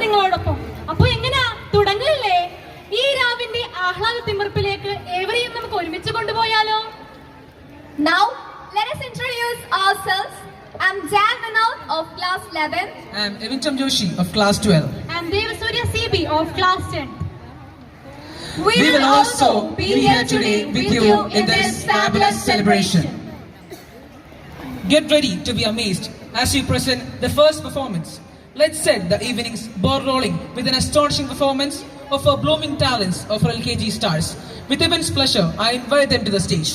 നിങ്ങളോടൊപ്പം. അപ്പൊ എങ്ങനെയാ, തുടങ്ങില്ലേ? ഈ രാവിന്റെ ആഹ്ലാദ തിമിർപ്പിലേക്ക് ഏവരെയും നമുക്ക് ഒരുമിച്ച് കൊണ്ടുപോയാലോ? Now let us introduce ourselves. I'm Jan Vinod of class 11. I'm Evincham Joshi of class 12. I'm Devasurya CB of class 10. We will also be here today with you in this fabulous celebration. Get ready to be amazed as we present the first performance. Let's set the evening's ball rolling with an astonishing performance of our blooming talents of our LKG stars. With immense pleasure, I invite them to the stage.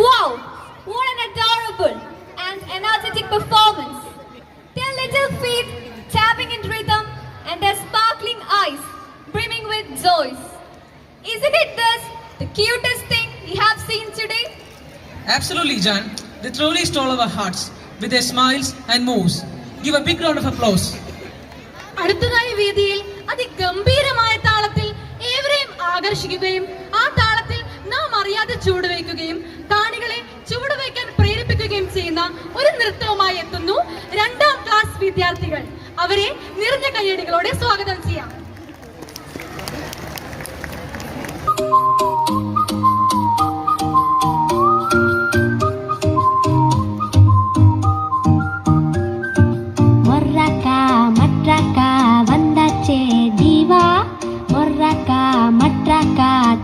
Wow! What an adorable and energetic performance. Their little feet tapping in rhythm and their sparkling eyes brimming with joys. Isn't it this the cutest thing we have seen today? Absolutely, Jan. They truly stole our hearts with their smiles and moves. Give a big round of applause. അടുത്തതായി വേദിയിൽ അതിഗംഭീരമായ താളത്തിൽ ഏവരെയും ആകർഷിക്കുകയും ആ താളത്തിൽ നാം അറിയാതെ ചുവടുവയ്ക്കുകയും കാണികളെ ചുവടുവയ്ക്കാൻ പ്രേരിപ്പിക്കുകയും ചെയ്യുന്ന ഒരു നൃത്തവുമായി എത്തുന്നു രണ്ടാം ക്ലാസ് വിദ്യാർത്ഥികൾ. അവരെ നിറഞ്ഞ കയ്യടികളോടെ സ്വാഗതം ചെയ്യാം.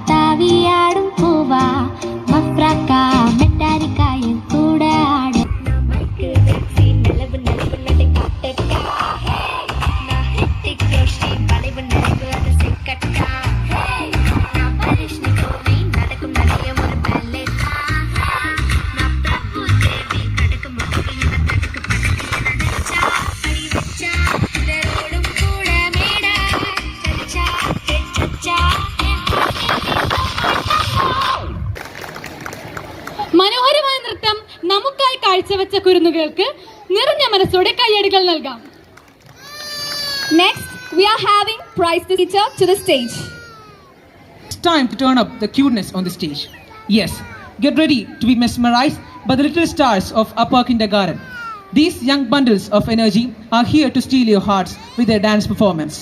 தாவியாடும் பூவா மப்ராக்கா மெட்டாரிக்காயும் கூட ஆடும் நமக்கு வெற்றி நிலவு நிலவு நடை கட்டக்கா நான் ஹிட்டிக் ரோஷி வளைவு நிலவு அது சிக்கட்டா நான் பரிஷ்ணி கோவி நடக்கும் நிறைய ஒரு பெல்லேட்டா நான் பிரபு தேவி கடக்கும் முகவில் தடுக்கு படுக்க நடச்சா அடி வச்சா இதரோடும் கூட மேடா சச்சா சச்சா മനോഹരമായ നൃത്തം നമുക്കായി കാഴ്ചവെച്ച കുരുന്നുകൾക്ക് നിറഞ്ഞ മനസ്സോടെ കയ്യടികൾ നൽകാം. Next, we are having prize teacher to the stage. It's time to turn up the cuteness on the stage. Yes, get ready to be mesmerized by the little stars of upper kindergarten. These young bundles of energy are here to steal your hearts with their dance performance.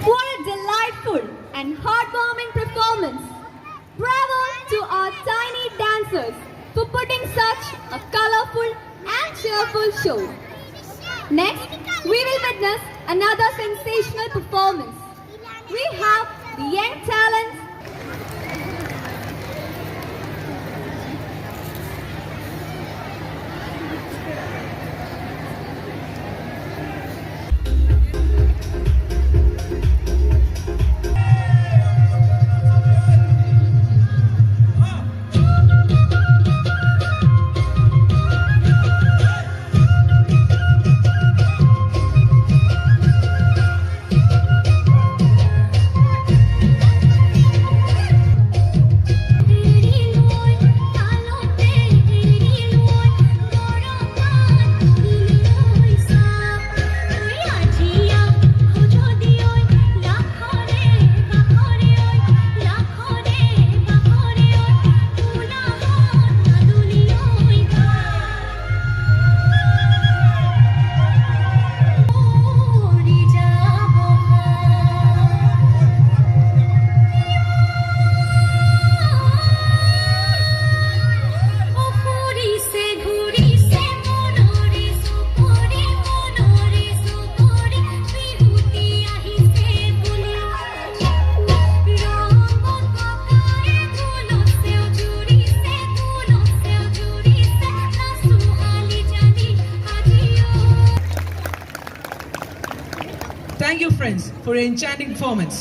What a delightful and heartwarming performance. Bravo to our tiny dancers for putting such a colorful and cheerful show. Next, we will witness another sensational performance. We have the young talents for an enchanting performance.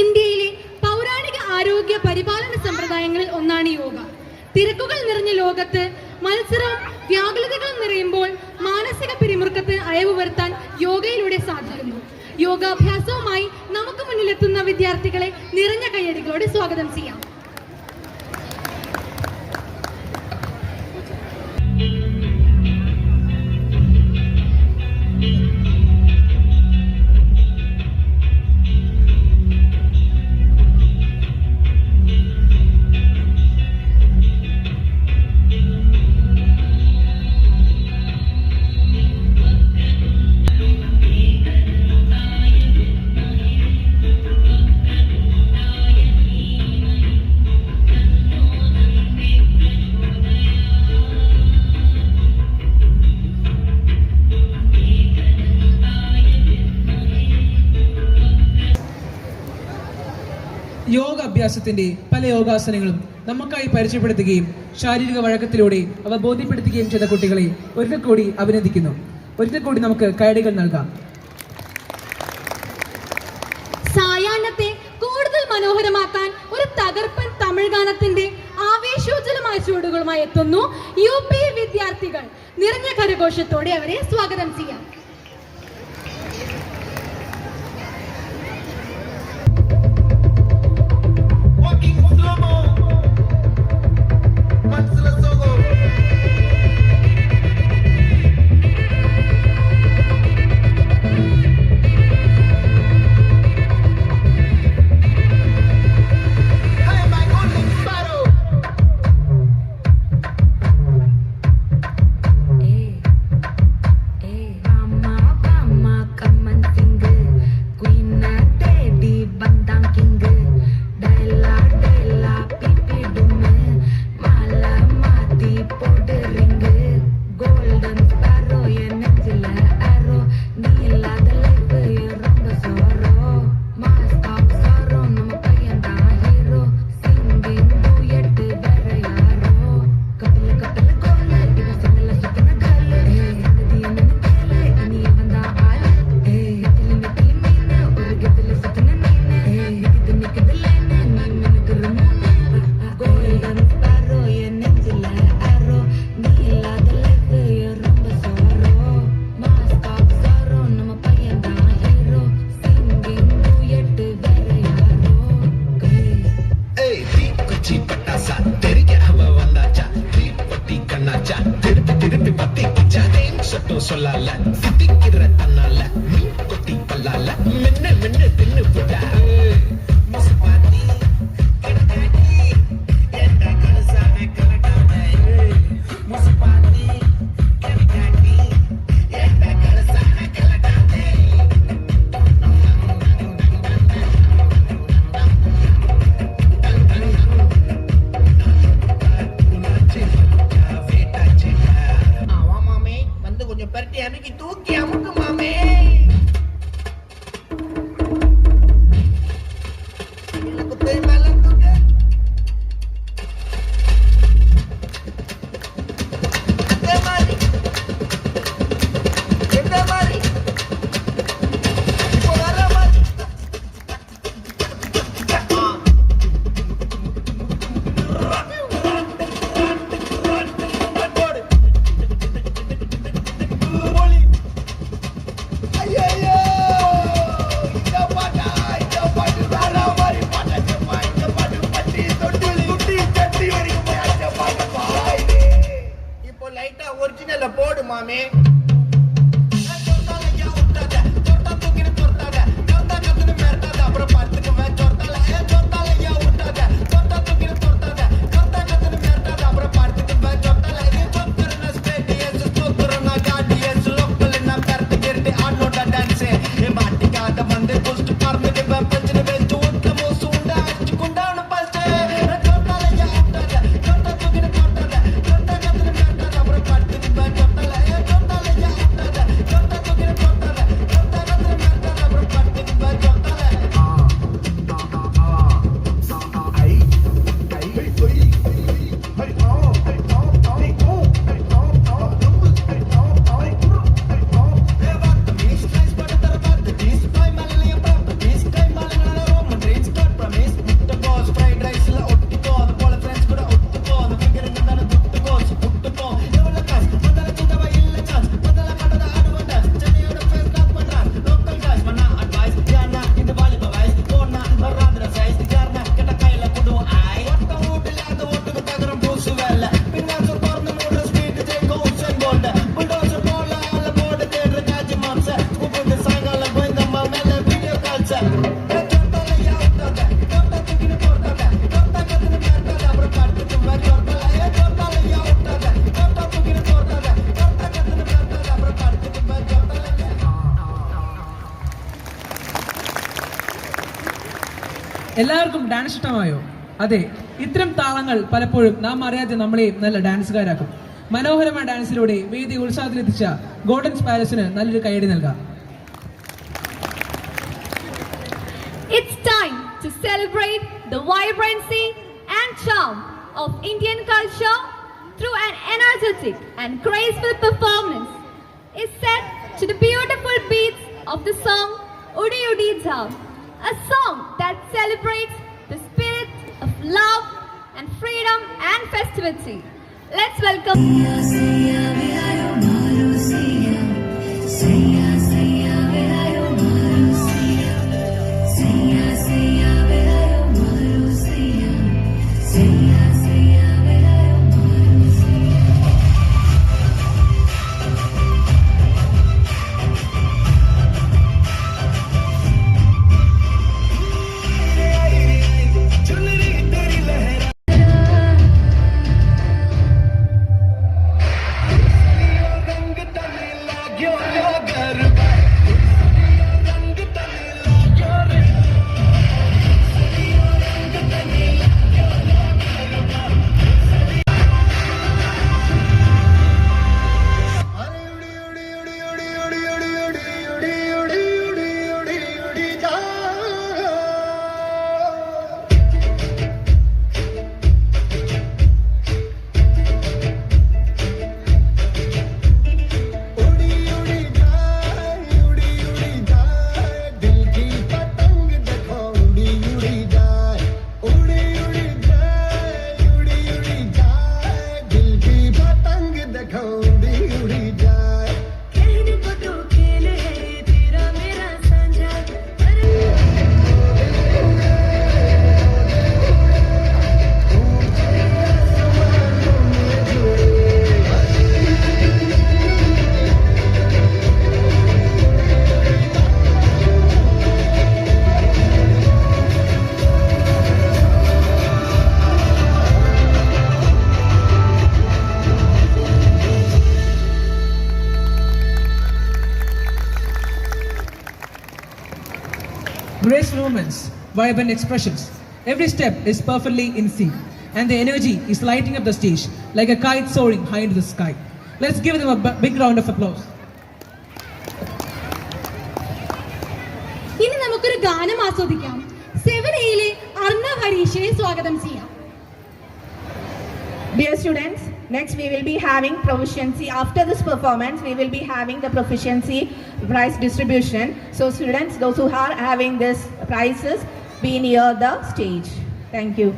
ഇന്ത്യയിലെ പൗരാണിക ആരോഗ്യ പരിപാലന സമ്പ്രദായങ്ങളിൽ ഒന്നാണ് യോഗ. തിരക്കുകൾ നിറഞ്ഞ ലോകത്ത് മത്സരവും വ്യാകുലതകളും നിറയുമ്പോൾ മാനസിക പിരിമുറുക്കത്തിന് അയവ് വരുത്താൻ യോഗയിലൂടെ സാധിക്കുന്നു. യോഗാഭ്യാസവുമായി നമുക്ക് മുന്നിലെത്തുന്ന വിദ്യാർത്ഥികളെ നിറഞ്ഞ കയ്യടികളോടെ സ്വാഗതം ചെയ്യാം. യോഗ അഭ്യാസത്തിന്റെ പല യോഗാസനങ്ങളും നമുക്കായി പരിചയപ്പെടുത്തുകയും ശാരീരിക വഴക്കത്തിലൂടെ അവ ബോധ്യപ്പെടുത്തുകയും ചെയ്ത കുട്ടികളെ ഒരിക്കൽ കൂടി അഭിനന്ദിക്കുന്നു. ഒരിക്കൽ കൂടി നമുക്ക് കൈയടികൾ നൽകാം. സായാഹ്നത്തെ കൂടുതൽ മനോഹരമാക്കാൻ ഒരു തകർപ്പൻ തമിഴ് ഗാനത്തിന്റെ ആവേശോജ്വലമായ ചുവടുകളുമായി എത്തുന്നു UP വിദ്യാർത്ഥികൾ. നിറഞ്ഞ കരഘോഷത്തോടെ അവരെ സ്വാഗതം ചെയ്യാം. சொல்லால திட்டிக்கிற தன்னால நீ கொட்டி பல்லால மென்ன மென்ன தின்னு புட்டா முஸ்பாத்தி கடகாடி எந்த கலசான கலடான முஸ்பாத்தி கடகாடி எந்த கலசான கலடான கொஞ்சம் பரட்டி அமைக்கி தூக்கி அமுக்கு மாமே എല്ലാവർക്കും ഡാൻസ് ഇഷ്ടമായോ? അതെ, ഇത്തരം താളങ്ങൾ പലപ്പോഴും നാം അറിയാതെ നമ്മളെയും നല്ല ഡാൻസുകാരാക്കും. മനോഹരമായ ഡാൻസിലൂടെ വേദി ഉത്സാഹത്തിലെത്തിച്ച ഗോൾഡൻ പാലസിന് നല്ലൊരു കൈയടി നൽകാം. It's time to celebrate the vibrancy and charm of Indian culture through an energetic and graceful performance. Is set to the beautiful beats of the song Udi Udi Jam, a song that celebrates the spirit of love and freedom and festivity. Let's welcome. Graceful movements, vibrant expressions. Every step is perfectly in sync, and the energy is lighting up the stage like a kite soaring high into the sky. Let's give them a big round of applause. ഇനി നമുക്കൊരു ഗാനം ആസ്വദിക്കാം. 7Aയിലെ അർണവ് ഹരീഷിനെ സ്വാഗതം ചെയ്യാം. Dear students, next we will be having proficiency. After this performance, we will be having the proficiency prize distribution. So students, those who are having this prizes, be near the stage. Thank you.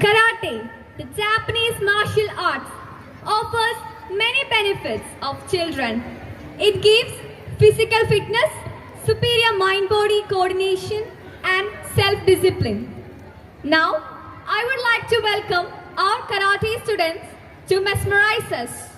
Karate, the Japanese martial arts, offers many benefits of children. It gives physical fitness, superior mind-body coordination, and self-discipline. Now, I would like to welcome our karate students to mesmerize us.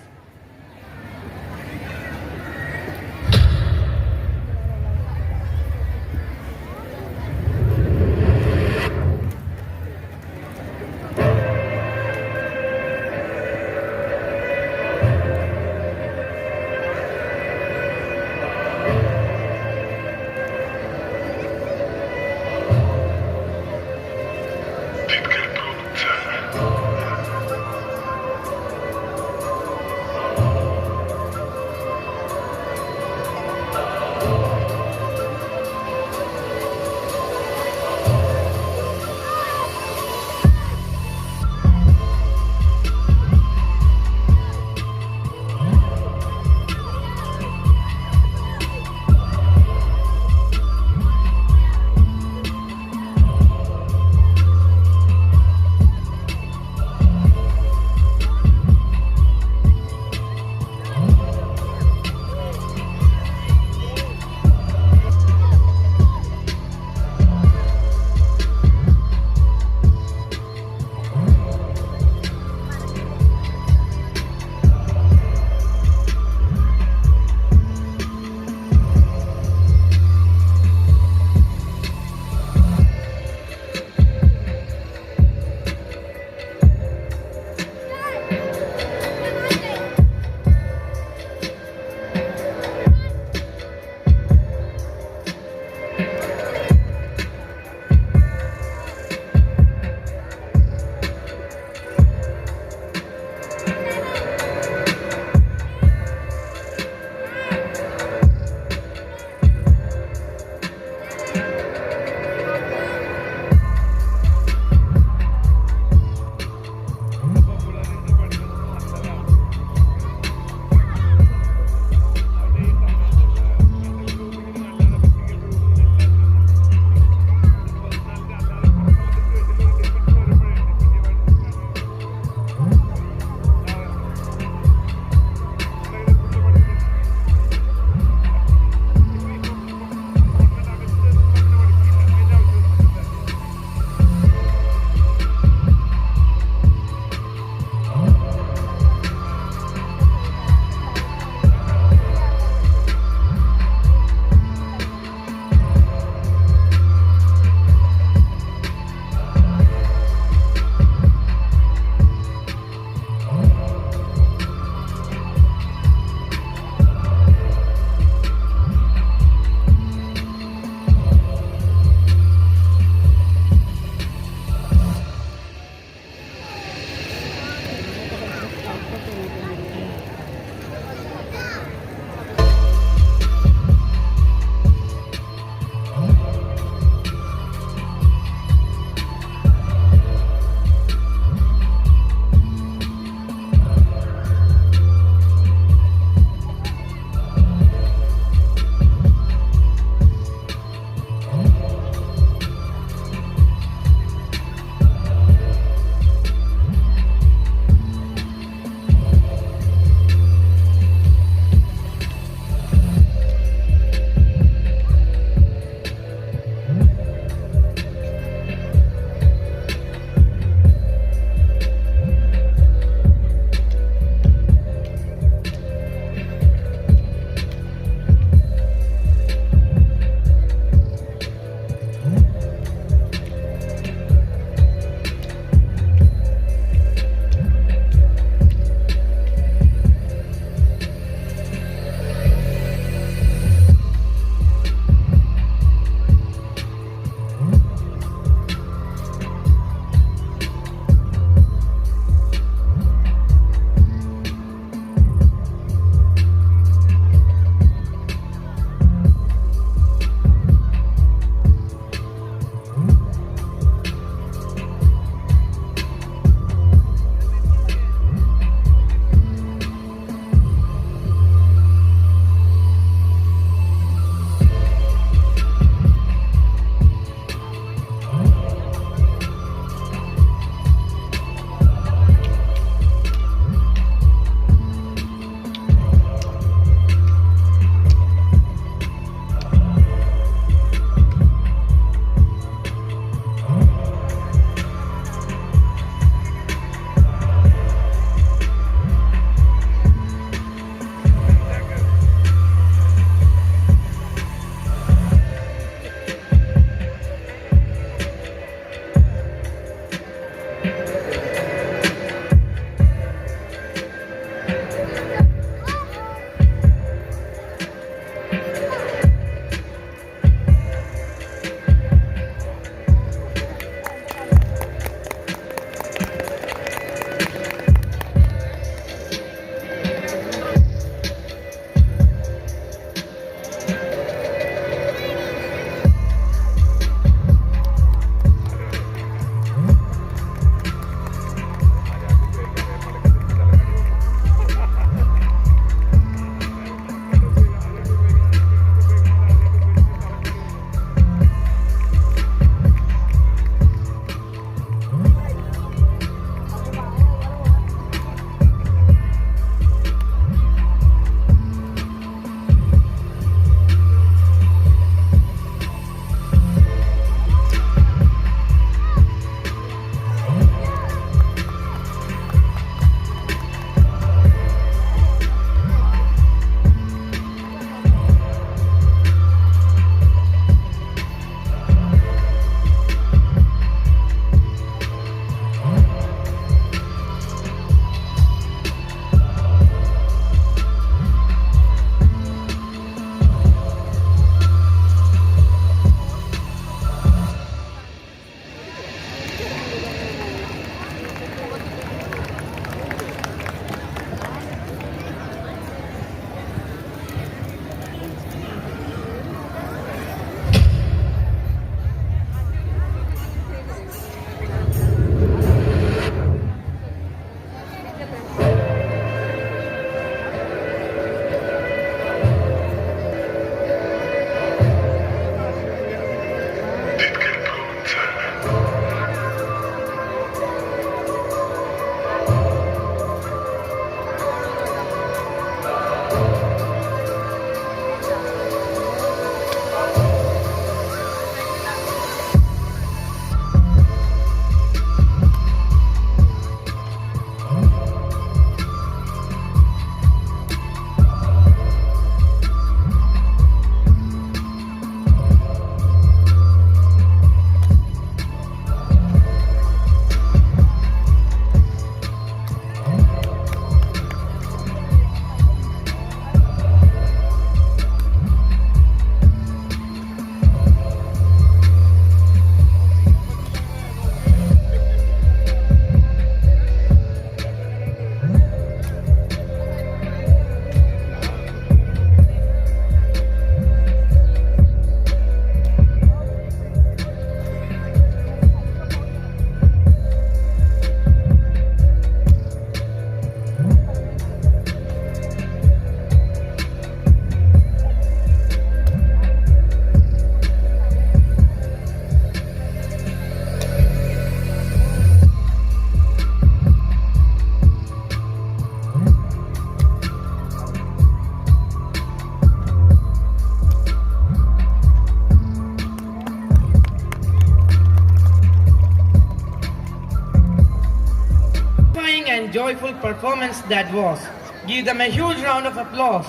joyful performance that was. Give them a huge round of applause.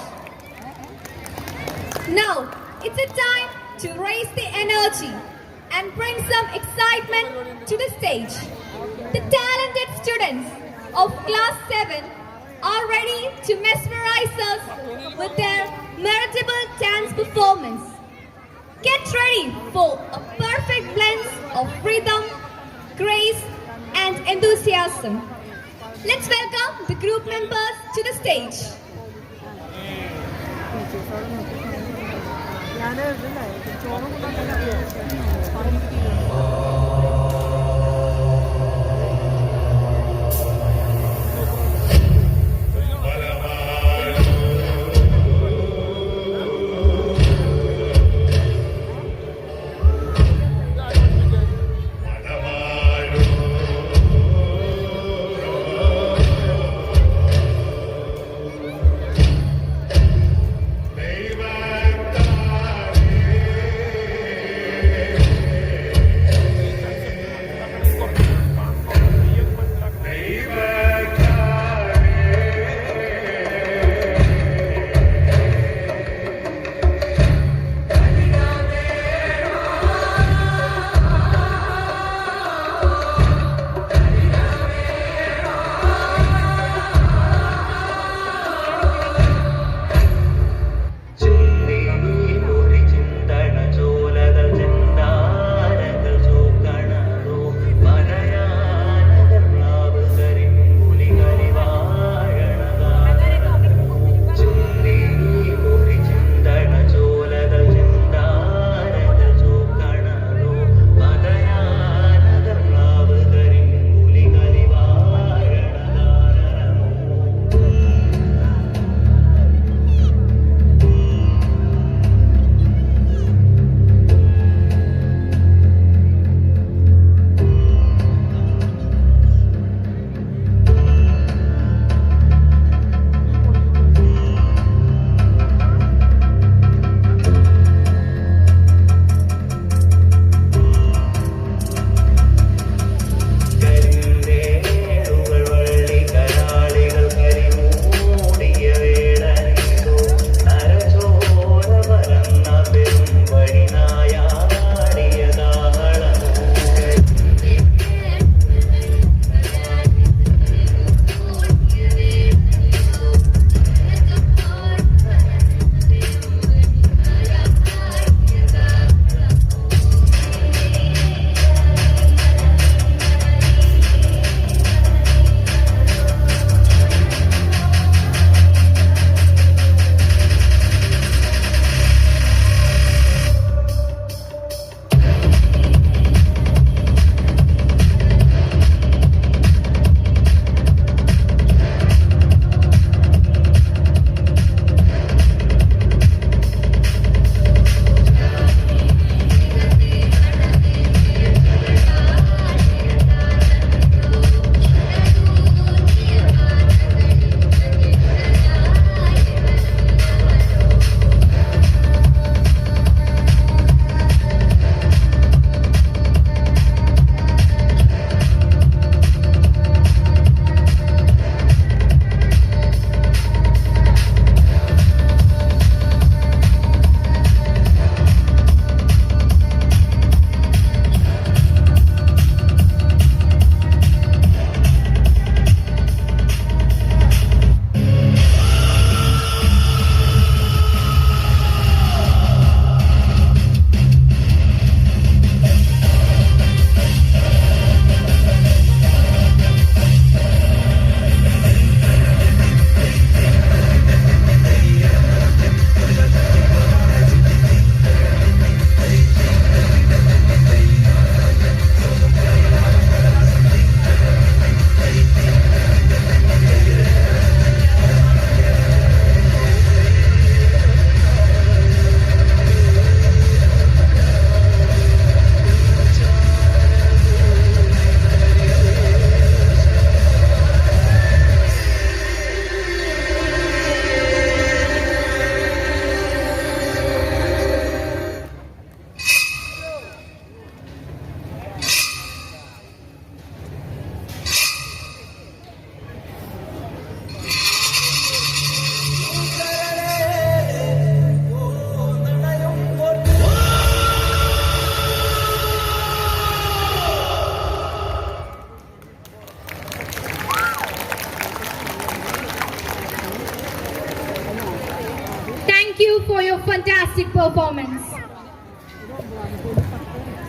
Now, it's a time to raise the energy and bring some excitement to the stage. The talented students of Class 7 are ready to mesmerize us with their meritable dance performance. Get ready for a perfect blend of rhythm, grace, and enthusiasm. Let's welcome the group members to the stage.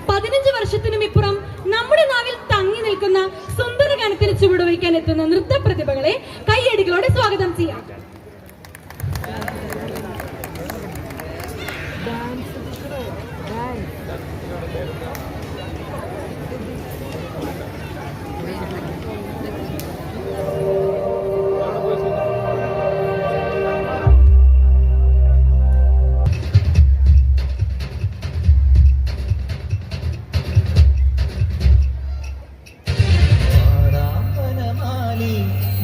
15 വർഷത്തിനും ഇപ്പുറം നമ്മുടെ നാവിൽ തങ്ങി നിൽക്കുന്ന സുന്ദര ഗാനത്തിന് ചുവടുവയ്ക്കാൻ എത്തുന്ന നൃത്ത പ്രതിഭകളെ കൈയടികളോടെ സ്വാഗതം ചെയ്യാം.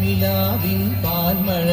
നിലാവിൻ പാൽമഴ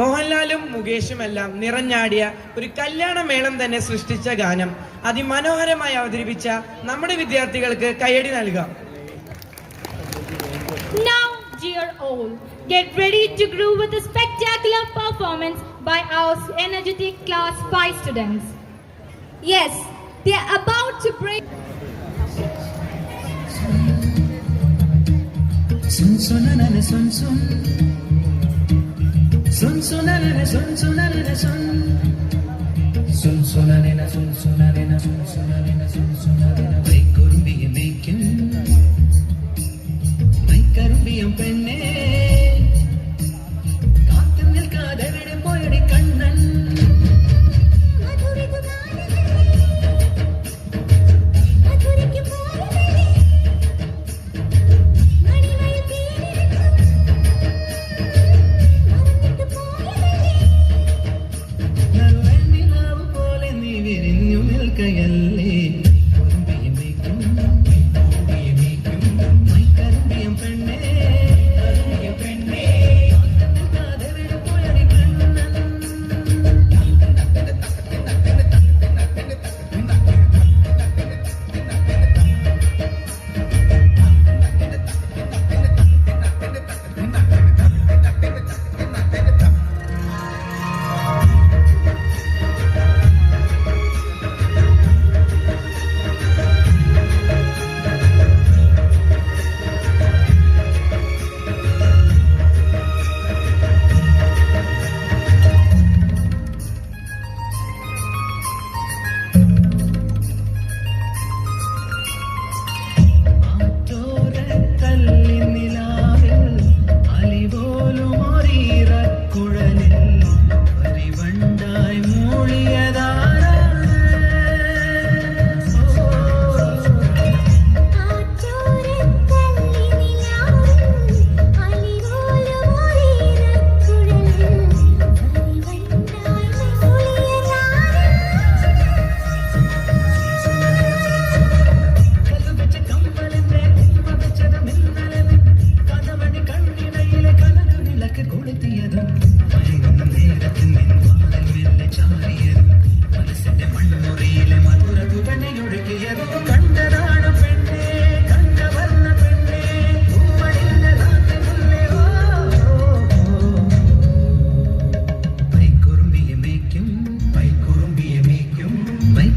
മോഹൻലാലും മുകേഷുമെല്ലാം നിറഞ്ഞാടിയ ഒരു കല്യാണമേളം തന്നെ സൃഷ്ടിച്ച ഗാനം അതിമനോഹരമായി അവതരിപ്പിച്ച നമ്മുടെ വിദ്യാർത്ഥികൾക്ക് കയ്യടി നൽകാം. Now, dear all, get ready to groove with a spectacular performance by our energetic class 5 students. Yes, they are about to break. Sun sunanana sun sun. Sun sunanana sun sunanana sun. Sun sunanana sun sunanana sun sunanana sun sunanana. Kurumbiye mekkum. Kurumbiye penne. Kaathu nilkade vide poyadi kannan.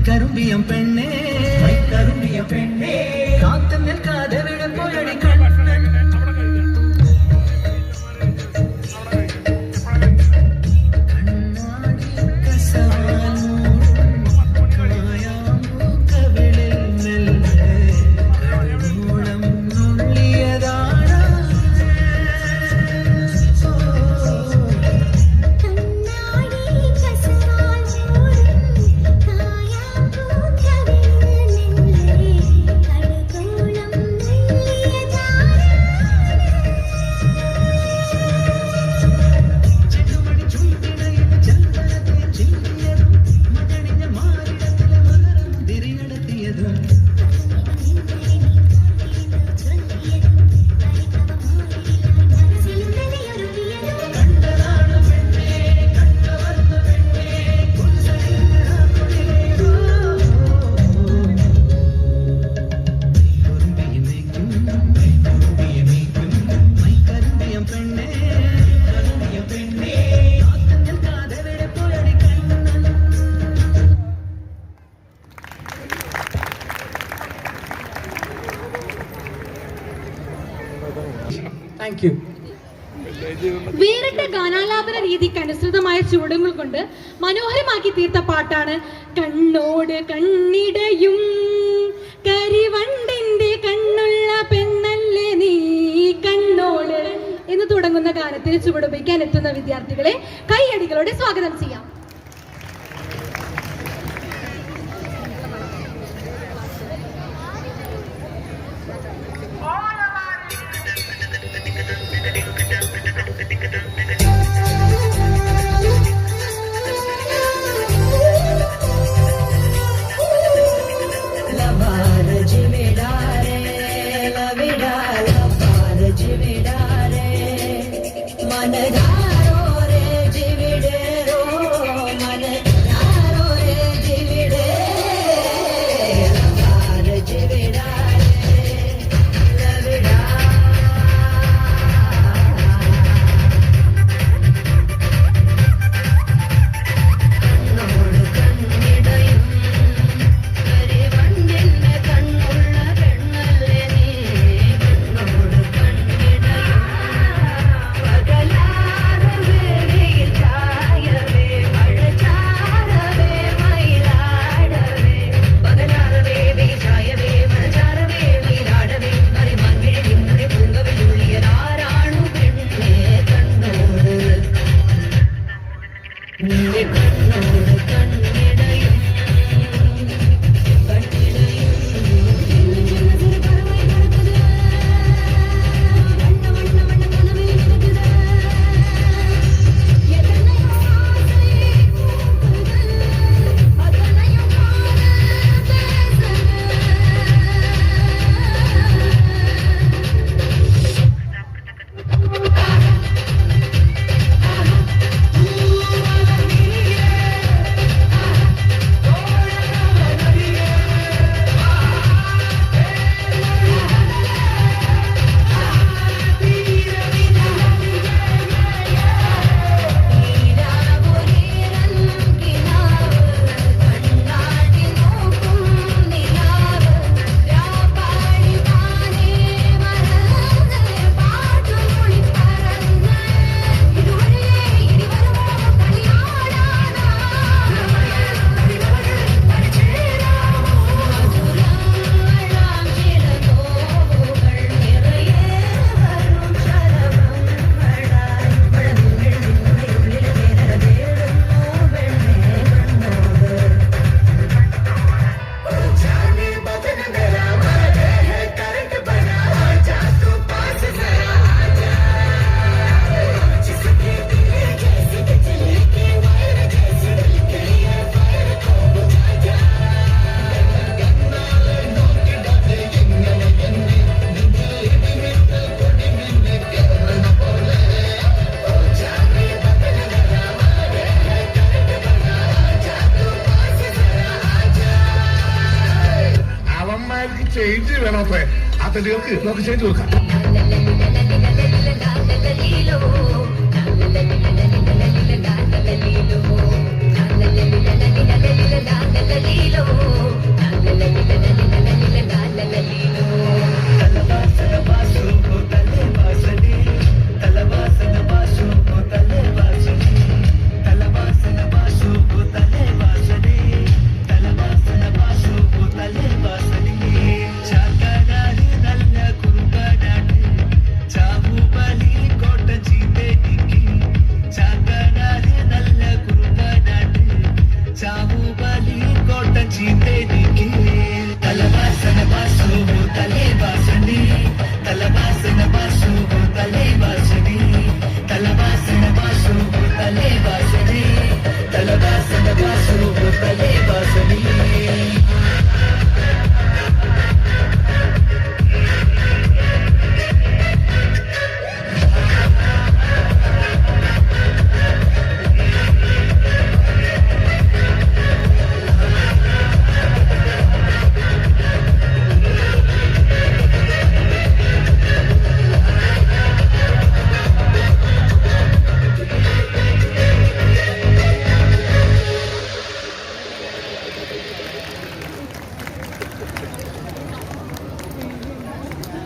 കരുമ്പിയം പെണ്ണേ കരുമ്പിയം പെണ്ണേ കാത്തു നിൽക്കാതെ വിടെ പോയടി കണ്ണൻ കണ്ണാടി കസവാനോ കായാമോ കവിളിൽ മെല്ലെ കണ്ണൂളം നുള്ളിയതാണ് Thank you. വേറിട്ട ഗാനാലാപന രീതിക്ക് അനുസൃതമായ ചുവടുകൾ കൊണ്ട് മനോഹരമാക്കി തീർത്ത പാട്ടാണ് കണ്ണോട് കണ്ണിടയും കരിവണ്ടിന്റെ കണ്ണുള്ള പെണ്ണല്ലേ നീ കണ്ണോട് എന്ന് തുടങ്ങുന്ന ഗാനത്തിന് ചുവടുവയ്ക്കാൻ എത്തുന്ന വിദ്യാർത്ഥികളെ കൈയടികളോടെ സ്വാഗതം ചെയ്യാം. Manadaro re കാത്തല്ലുകൾക്ക് നമുക്ക് ചേഞ്ച് കൊടുക്കാം.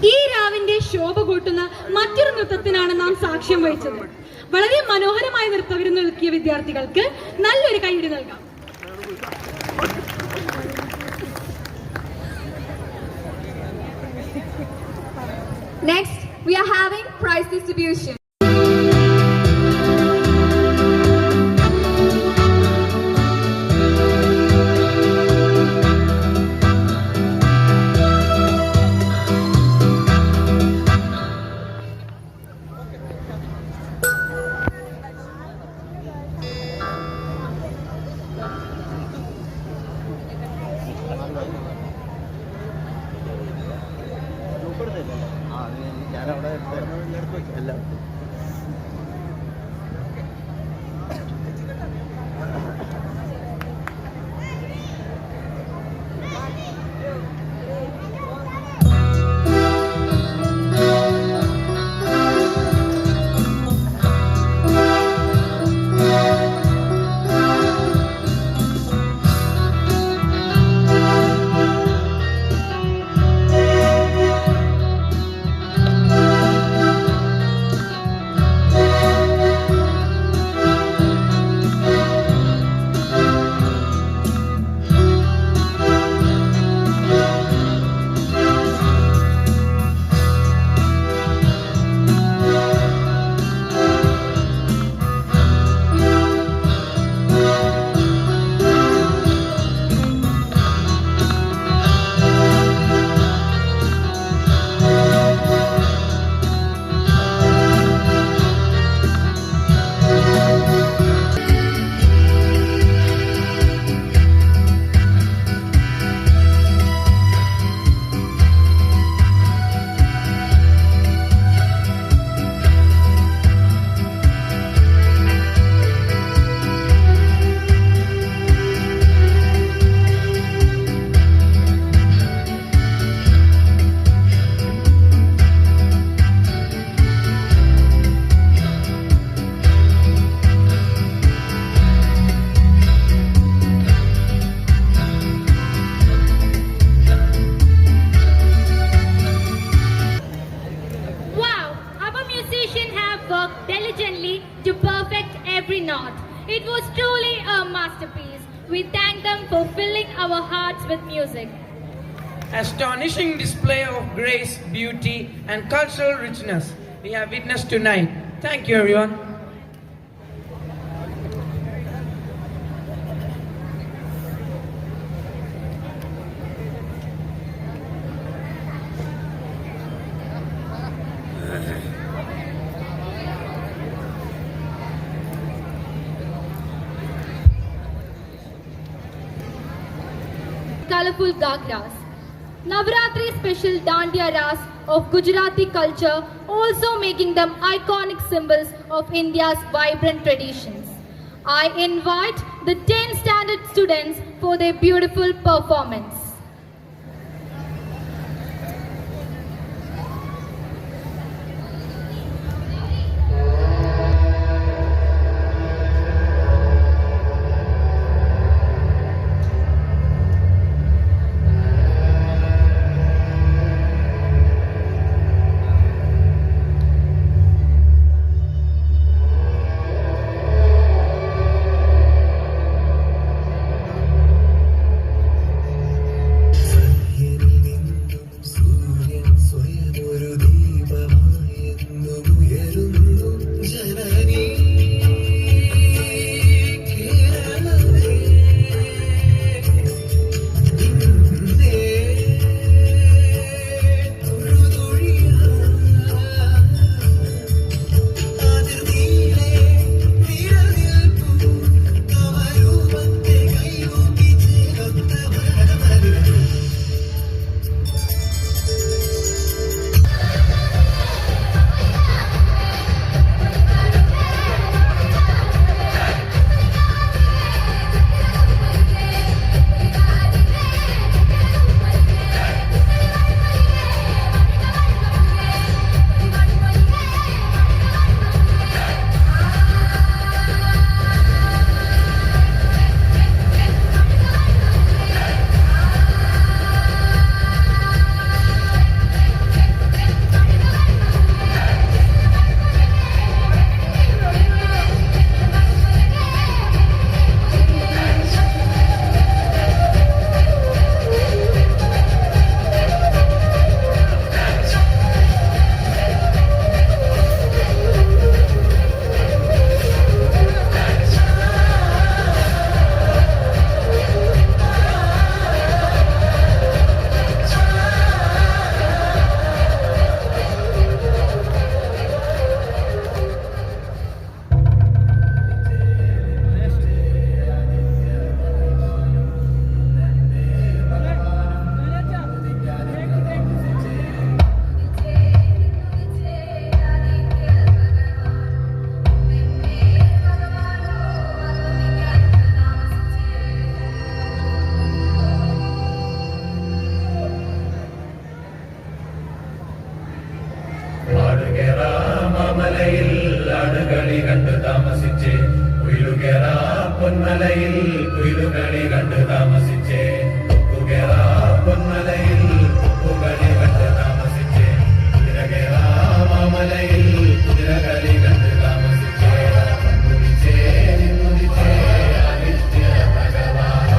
ഈ രാവിന്റെ ശോഭ കൂട്ടുന്ന മറ്റൊരു നൃത്തത്തിനാണ് നാം സാക്ഷ്യം വഹിച്ചത്. വളരെ മനോഹരമായ നൃത്തവിരുന്ന് നൽകിയ വിദ്യാർത്ഥികൾക്ക് നല്ലൊരു കൈയ്യടി നൽകാം. Next, we are having prize distribution. To perfect every note. It was truly a masterpiece. We thank them for filling our hearts with music. Astonishing display of grace, beauty, and cultural richness we have witnessed tonight. Thank you, everyone. Colorful Gagras. Navratri special Dandiya Ras of Gujarati culture, also making them iconic symbols of India's vibrant traditions. I invite the 10 standard students for their beautiful performance. കുയിലുകളി കണ്ടു താമസിച്ചേ കുയിലുകേറാ പൊന്മലയിൽ കുയിലുകളി കണ്ടു താമസിച്ചേ കുകേറാ പൊന്മലയിൽ കുകളി കണ്ടു താമസിച്ചേ കുതിരകേറാ മാമലയിൽ കുതിരകളി കണ്ടു താമസിച്ചേ കുതിച്ചേ നിന്നുദിച്ചേ ആദിത്യ ഭഗവാൻ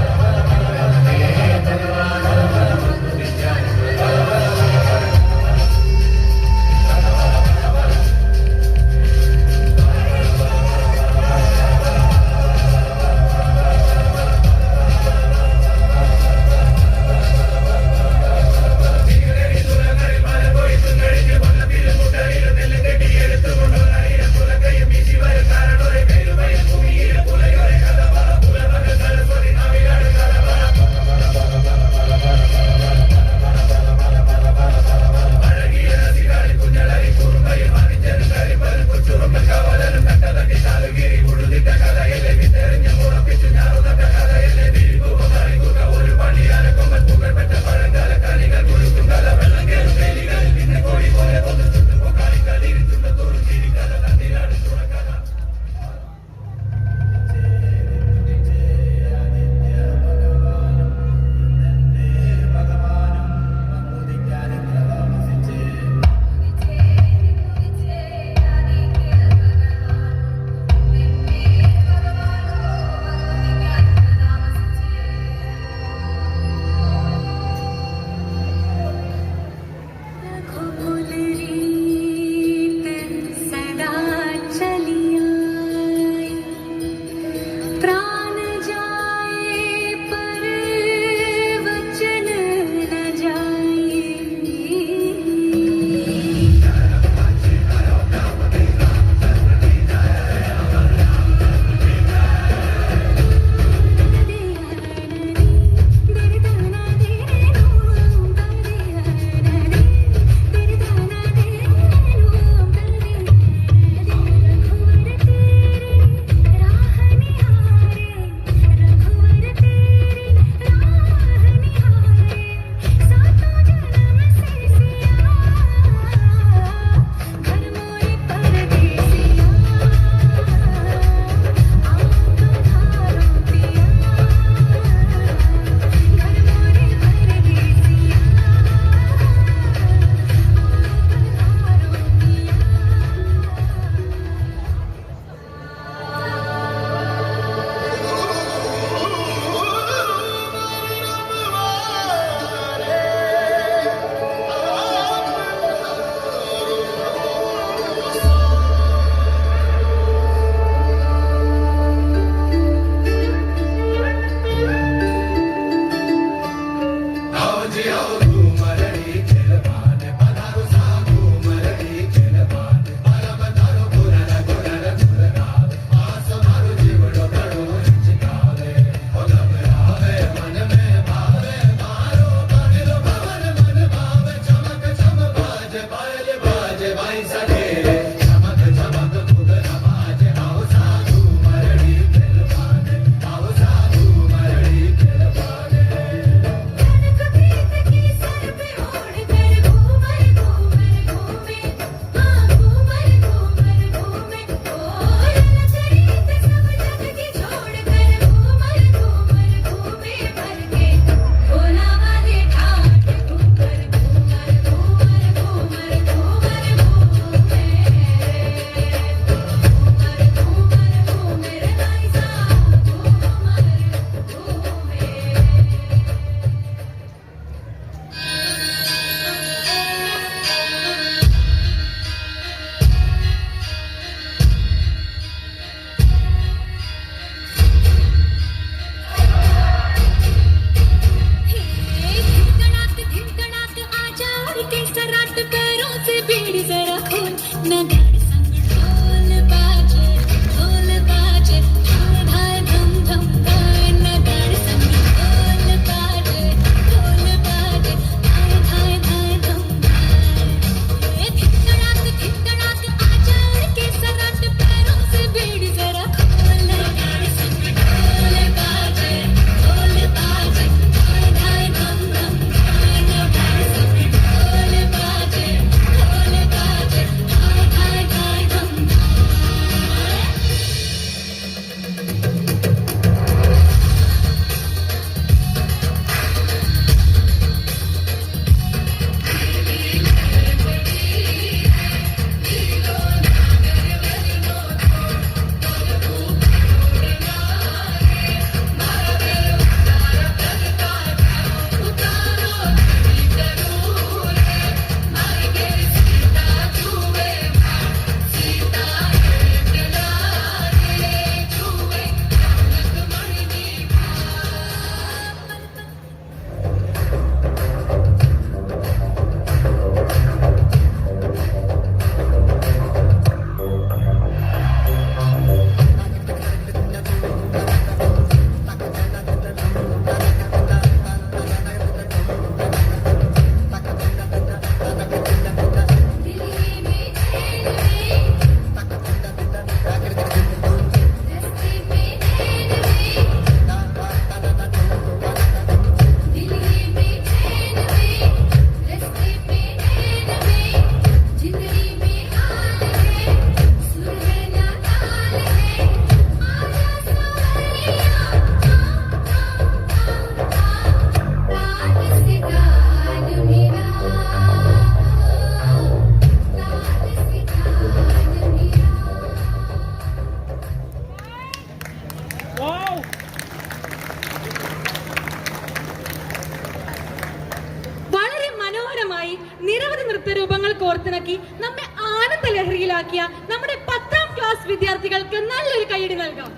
മുറിയിലാക്കിയ നമ്മുടെ 10ാം class വിദ്യാർത്ഥികൾക്ക് നല്ലൊരു കൈയടി നൽകാം.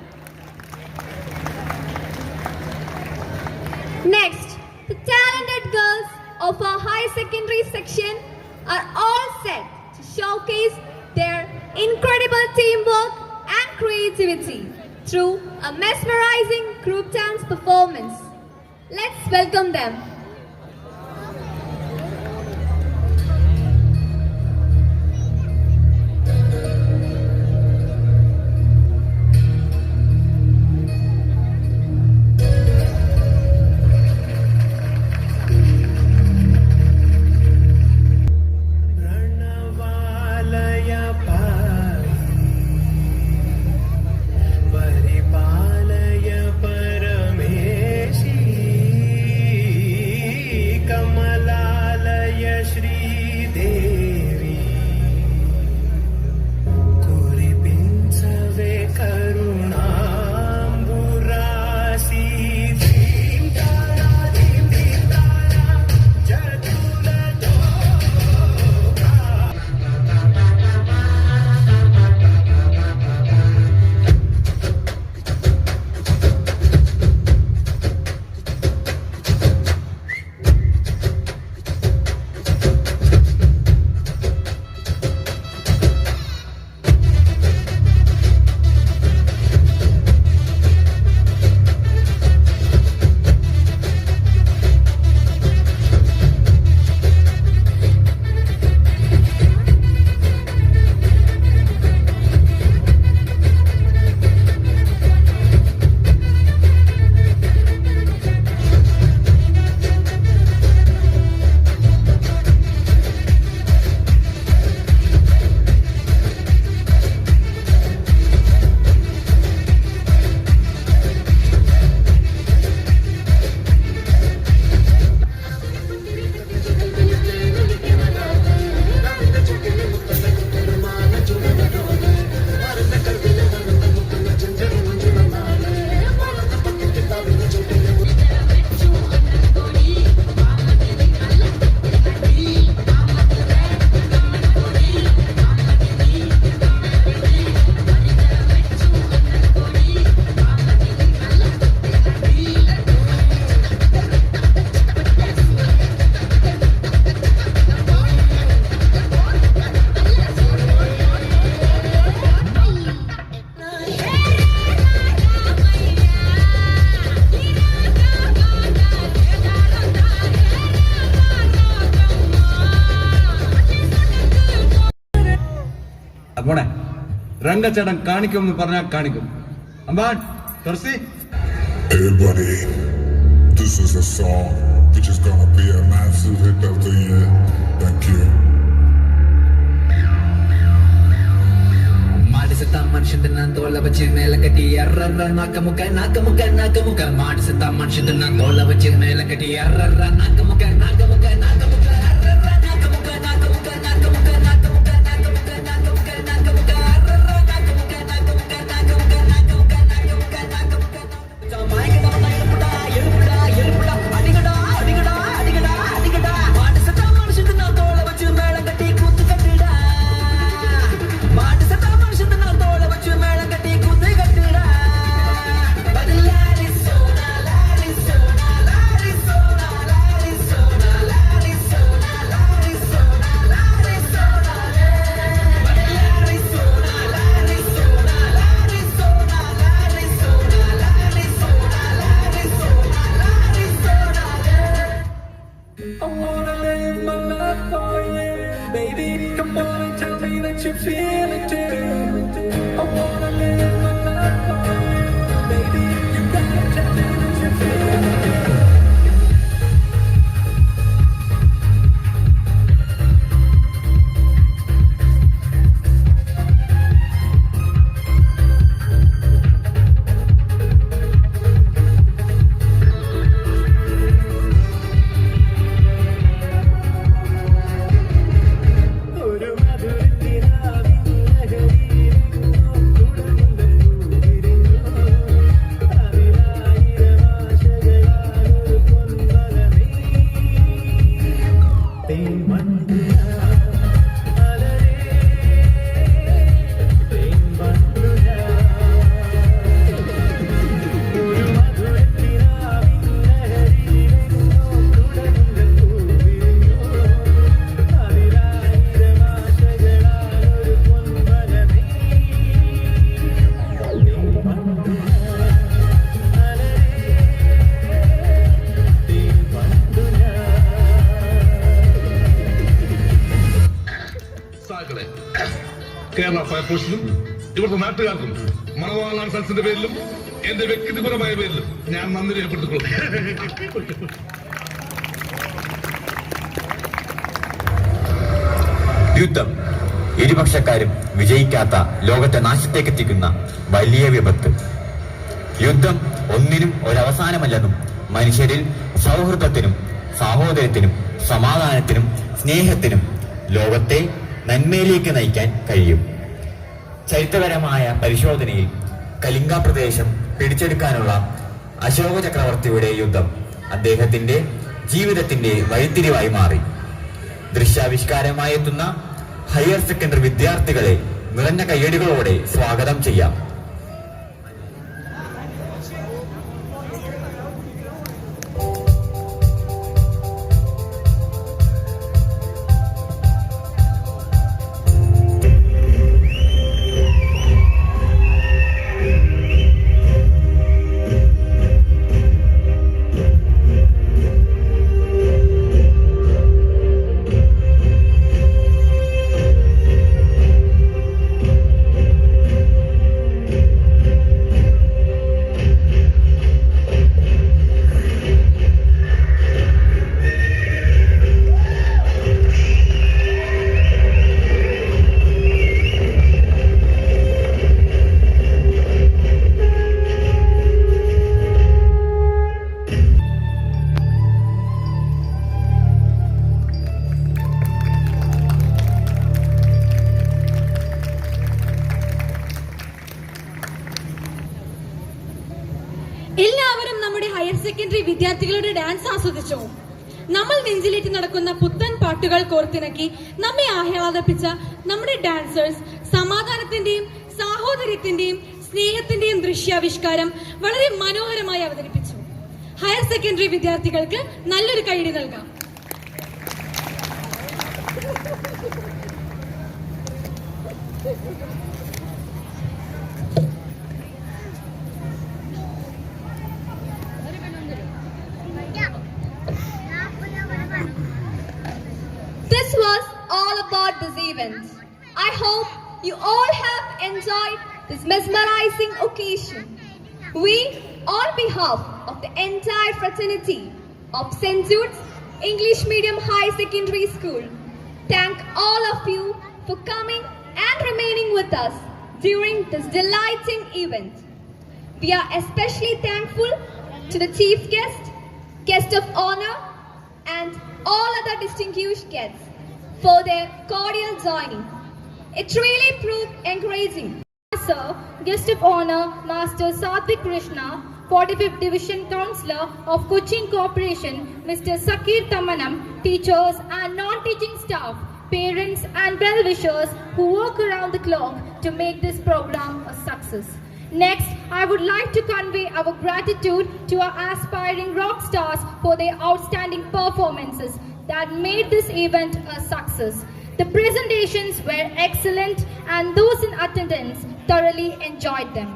Next, the talented girls of our high secondary section are all set to showcase their incredible teamwork and creativity through a mesmerizing group dance performance. Let's welcome them. रणवालय परिपालय परमेशी Kamalalaya Sridevi कुरिपिंचवे करुणांबुरासी दीप्तारा जतुल പോണേ രംഗച്ചടം കാണിക്കുമെന്ന് പറഞ്ഞാൽ കാണിക്കും. അമ്പാൻ തുറസി. Everybody, this is a song which is gonna be a massive hit of the year. Thank you. മാടിസത്ത മനുഷ്യൻ തിന്നാൻ തോള വെച്ച് മേലെ കെട്ടി അററ നാക്കമുക്ക നാക്കമുക്ക നാക്കമുക്ക മാടിസത്ത മനുഷ്യൻ തിന്നാൻ തോള വെച്ച് മേലെ കെട്ടി അററ നാക്കമുക്ക നാക്കമുക്ക നാക്കമുക്ക അററ നാക്കമുക്ക നാക്കമുക്ക നാക്കമുക്ക നാക്കമുക്ക നാക്കമുക്ക നാക്കമുക്ക നാക്കമുക്ക അററ നാക്കമുക്ക നാക്കമുക്ക നാക്കമുക്ക നാക്കമുക്ക നാക്കമുക്ക നാക്കമുക്ക ചമായികട നയപ്പട എറുപ്പട എറുപ്പട അടികട അടികട അടികട അടികട മാടിസത്ത മനുഷ്യൻ തിന്നാൻ തോള വെച്ച് മേലെ കെട്ടി കുത്തു കെട്ടിട മാടിസത്ത മനുഷ്യൻ തിന്നാൻ തോള വെച്ച് മേലെ കെട്ടി കുത്തു കെട്ടിട ബദലാരിസോന ലാരിസോന ലാരിസോന ലാരിസോന ലാരിസോന ലാരിസോന ലാരിസോന ബദലാരിസോന ലാരിസോന ലാരിസോന ലാരിസോന ലാരിസോന ലാരിസോന I wanna live my life for you, baby. Come on and tell me that you feel it too. I wanna live my life for you, baby. You gotta tell me that you feel it too. ഒരു മധുരത്തിനാവിൻ ലഹരിയിലെങ്ങോ തുടങ്ങുന്ന പൂവിരിഞ്ഞു. അതിലായിരം ആശകളാൽ കേരള ഫയർഫോഴ്സിനും ഇവിടുത്തെ നാട്ടുകാർക്കും മണവാളാൻ സൽസിന്റെ പേരിലും എന്റെ വ്യക്തിപരമായ പേരിലും ഞാൻ നന്ദി രേഖപ്പെടുത്തിക്കൊള്ളുന്നു. യുദ്ധം ഇരുപക്ഷക്കാരും വിജയിക്കാത്ത ലോകത്തെ നാശത്തേക്കെത്തിക്കുന്ന വലിയ വിപത്ത്. യുദ്ധം ഒന്നിനും ഒരവസാനമല്ലെന്നും മനുഷ്യരിൽ സൗഹൃദത്തിനും സാഹോദര്യത്തിനും സമാധാനത്തിനും സ്നേഹത്തിനും ലോകത്തെ നന്മയിലേക്ക് നയിക്കാൻ കഴിയും. ചരിത്രപരമായ പരിശോധനയിൽ കലിംഗ പ്രദേശം പിടിച്ചെടുക്കാനുള്ള അശോക ചക്രവർത്തിയുടെ യുദ്ധം അദ്ദേഹത്തിന്റെ ജീവിതത്തിന്റെ വഴിത്തിരിവായി മാറി. ദൃശ്യാവിഷ്കാരമായി എത്തുന്ന ഹയർ സെക്കൻഡറി വിദ്യാർത്ഥികളെ നിറഞ്ഞ കയ്യടികളോടെ സ്വാഗതം ചെയ്യാം. എല്ലാവരും നമ്മുടെ ഹയർ സെക്കൻഡറി വിദ്യാർത്ഥികളുടെ ഡാൻസ് ആസ്വദിച്ചോ? നമ്മൾ നെഞ്ചിലേറ്റ് നടക്കുന്ന പുത്തൻ പാട്ടുകൾ കോർത്തിണക്കി നമ്മെ ആഹ്ലാദിപ്പിച്ച നമ്മുടെ ഡാൻസേഴ്സ് സമാധാനത്തിന്റെയും സാഹോദര്യത്തിന്റെയും സ്നേഹത്തിന്റെയും ദൃശ്യാവിഷ്കാരം വളരെ മനോഹരമായി അവതരിപ്പിച്ചു. ഹയർ സെക്കൻഡറി വിദ്യാർത്ഥികൾക്ക് നല്ലൊരു കൈയടി നൽകാം. This was all about this event. I hope you all have enjoyed this mesmerizing occasion. We, on behalf of the entire fraternity of St. Jude's English Medium High Secondary School, thank all of you for coming and remaining with us during this delighting event. We are especially thankful to the chief guest, guest of honor, and all other distinguished guests for their cordial joining. It really proved encouraging. Sir, guest of honor, Master Satvik Krishna, 45th Division Councillor of Cochin Corporation, Mr. Sakir Tamanam, teachers and non-teaching staff, parents and well-wishers who work around the clock to make this program a success. Next, I would like to convey our gratitude to our aspiring rock stars for their outstanding performances that made this event a success. The presentations were excellent and those in attendance thoroughly enjoyed them.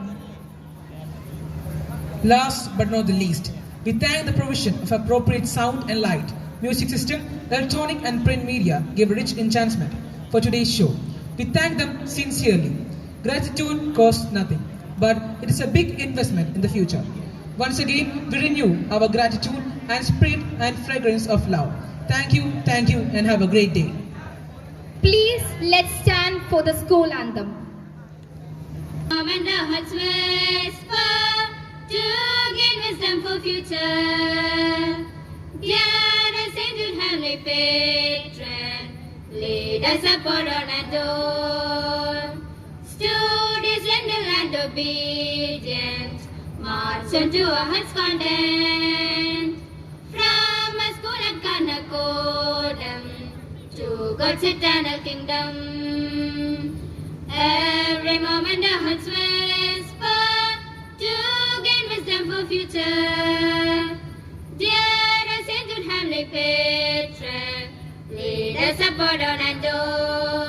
Last but not the least, we thank the provision of appropriate sound and light, music system, electronic and print media gave rich enhancement for today's show. We thank them sincerely. Gratitude costs nothing, but it is a big investment in the future. Once again, we renew our gratitude and spirit and fragrance of love. Thank you, and have a great day. Please, let's stand for the school anthem. And the hearts whisper to gain wisdom for future. Dear Saint Jude, Heavenly Patron, lead us upward on and on. Studies gentle and obedient, march unto our heart's content. From a school at Kanakodam to God's eternal kingdom. Every moment our hearts whisper to gain wisdom for future. Dear Saint Jude, Heavenly Patron, lead us upward on and on.